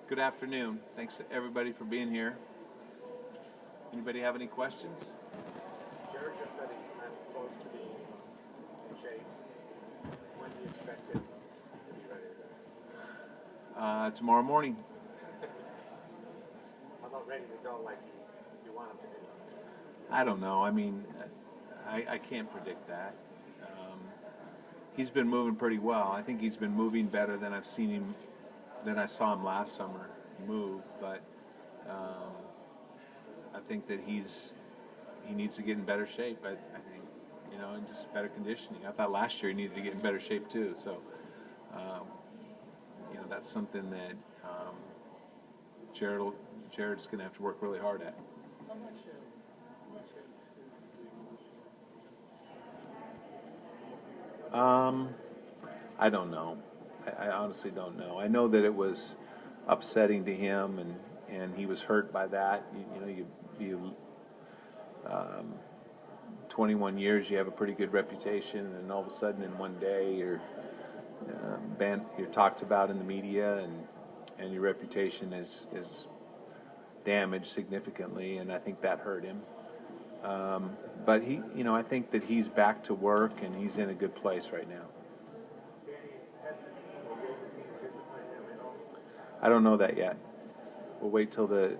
Good afternoon. Thanks to everybody for being here. Anybody have any questions? Jared just said he's kind of close to being in shape. When do you expect him to be ready to go? Tomorrow morning. How about ready to go like you want him to do? I don't know. I mean, I can't predict that. He's been moving pretty well. I think he's been moving better than I saw him last summer move. But I think that he needs to get in better shape. I think, and just better conditioning. I thought last year he needed to get in better shape too. So, that's something that Jared's going to have to work really hard at. I don't know. I honestly don't know. I know that it was upsetting to him, and he was hurt by that. You 21 years, you have a pretty good reputation, and all of a sudden, in one day, you're talked about in the media, and your reputation is damaged significantly, and I think that hurt him. But I think that he's back to work, and he's in a good place right now. I don't know that yet. We'll wait till it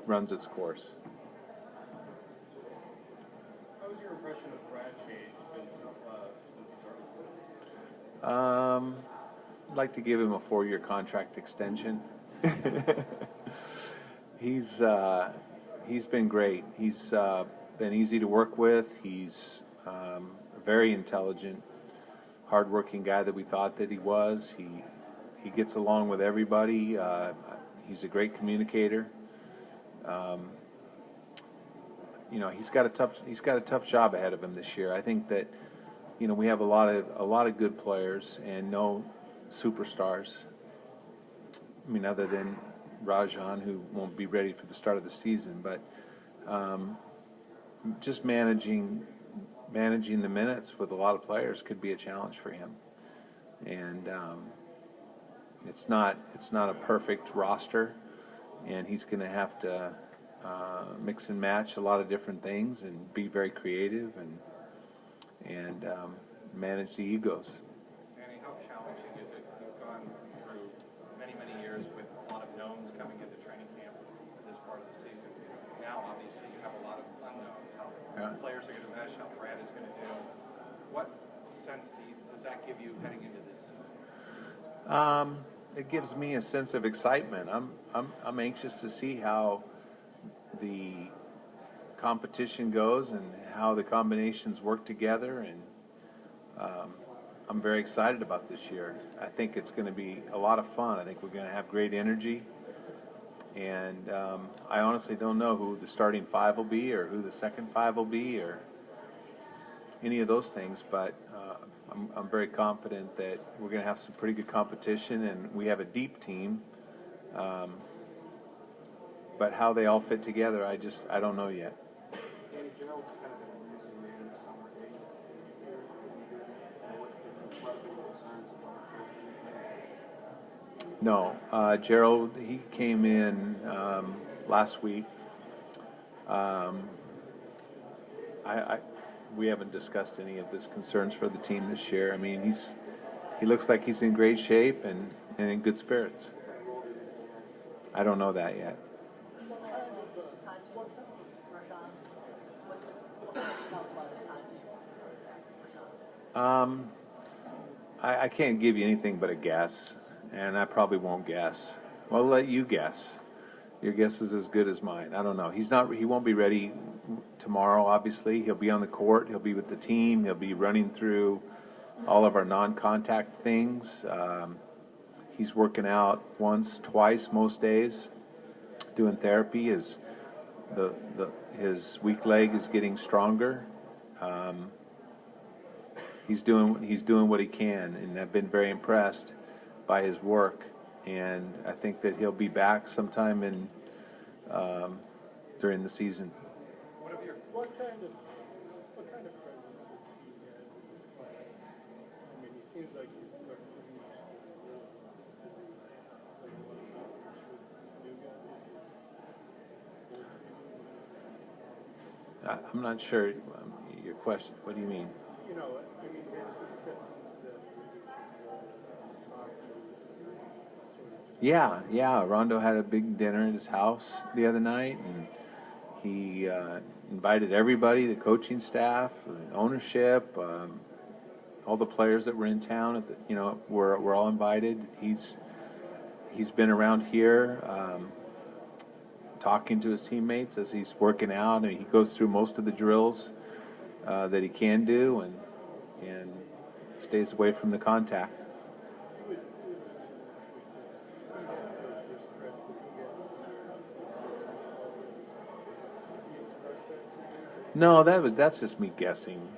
runs its course. How was your impression of Brad changed since he started? I'd like to give him a 4-year contract extension. He's been great. He's been easy to work with. He's a very intelligent, hardworking guy that we thought that he was. He gets along with everybody. He's a great communicator. He's got a tough job ahead of him this year. I think that we have a lot of good players and no superstars. I mean, other than Rajan, who won't be ready for the start of the season, but just managing the minutes with a lot of players could be a challenge for him. And it's not a perfect roster, and he's going to have to mix and match a lot of different things and be very creative and manage the egos. Danny, how challenging is it? You've gone through many years with a lot of knowns coming into training camp at this part of the season. Now, obviously, you have a lot of unknowns. How players are going to mesh, how Brad is going to do. What sense does that give you heading into this season? It gives me a sense of excitement. I'm anxious to see how the competition goes and how the combinations work together, and I'm very excited about this year. I think it's going to be a lot of fun. I think we're going to have great energy, and I honestly don't know who the starting five will be or who the second five will be or any of those things, but I'm very confident that we're going to have some pretty good competition, and we have a deep team. But how they all fit together, I don't know yet. Danny, Gerald was kind of a missing man in the summer game. No, Gerald, he came in last week. We haven't discussed any of his concerns for the team this year. I mean, he looks like he's in great shape and in good spirits. I don't know that yet. I can't give you anything but a guess, and I probably won't guess. Well, I'll let you guess. Your guess is as good as mine. I don't know. He won't be ready tomorrow, obviously. He'll be on the court. He'll be with the team. He'll be running through all of our non-contact things. He's working out once, twice most days, doing therapy. His weak leg is getting stronger. He's doing what he can, and I've been very impressed by his work. And I think that he'll be back sometime during the season. What kind of presence is he had? I mean, he seems like he's starting to I'm not sure your question. What do you mean? You know, I mean, has he stepped into that leadership role that he's talking Yeah. Rondo had a big dinner at his house the other night, and he invited everybody, the coaching staff, ownership, all the players that were in town. Were all invited. He's been around here talking to his teammates as he's working out, and he goes through most of the drills that he can do, and stays away from the contact. No, that's just me guessing,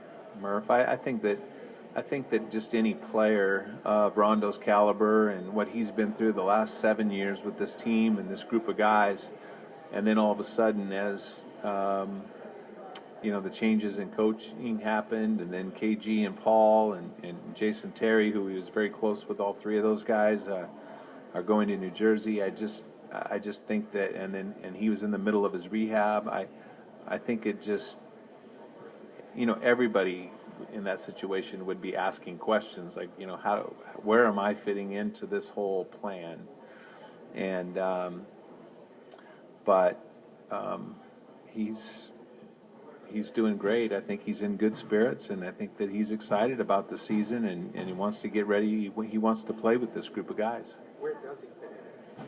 Murph. I think that just any player of Rondo's caliber and what he's been through the last 7 years with this team and this group of guys, and then all of a sudden, as the changes in coaching happened, and then KG and Paul and Jason Terry, who he was very close with, all three of those guys are going to New Jersey. I just think that, and he was in the middle of his rehab. I think it just, everybody in that situation would be asking questions like, where am I fitting into this whole plan? And but he's doing great. I think he's in good spirits, and I think that he's excited about the season, and he wants to get ready. He wants to play with this group of guys. Where does he fit in?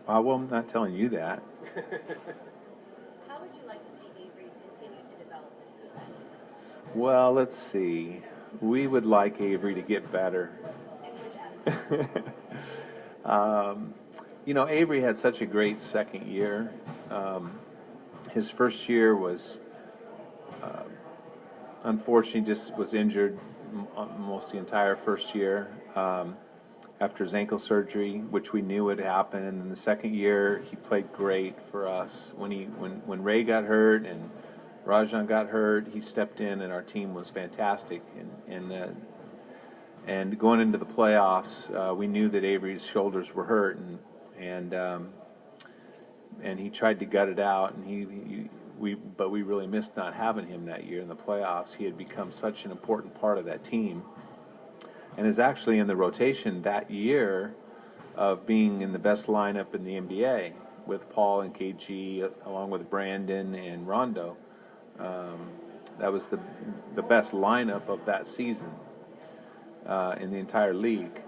Well, I'm not telling you that. How would you like to see Avery continue to develop this season? Well, let's see. We would like Avery to get better. And which aspects? Avery had such a great second year. His first year was, unfortunately, just was injured almost the entire first year after his ankle surgery, which we knew would happen. And then the second year, he played great for us. When Ray got hurt and Rajan got hurt, he stepped in, and our team was fantastic. And going into the playoffs, we knew that Avery's shoulders were hurt, and he tried to gut it out, and but we really missed not having him that year in the playoffs. He had become such an important part of that team, and is actually in the rotation that year of being in the best lineup in the NBA with Paul and KG, along with Brandon and Rondo. That was the best lineup of that season in the entire league,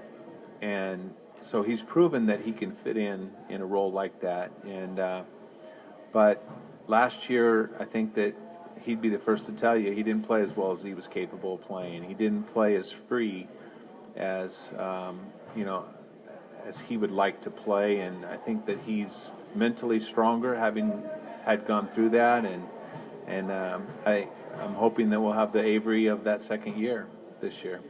and so he's proven that he can fit in a role like that. But last year, I think that he'd be the first to tell you he didn't play as well as he was capable of playing. He didn't play as free as as he would like to play, and I think that he's mentally stronger, having had gone through that, and I'm hoping that we'll have the Avery of that second year this year.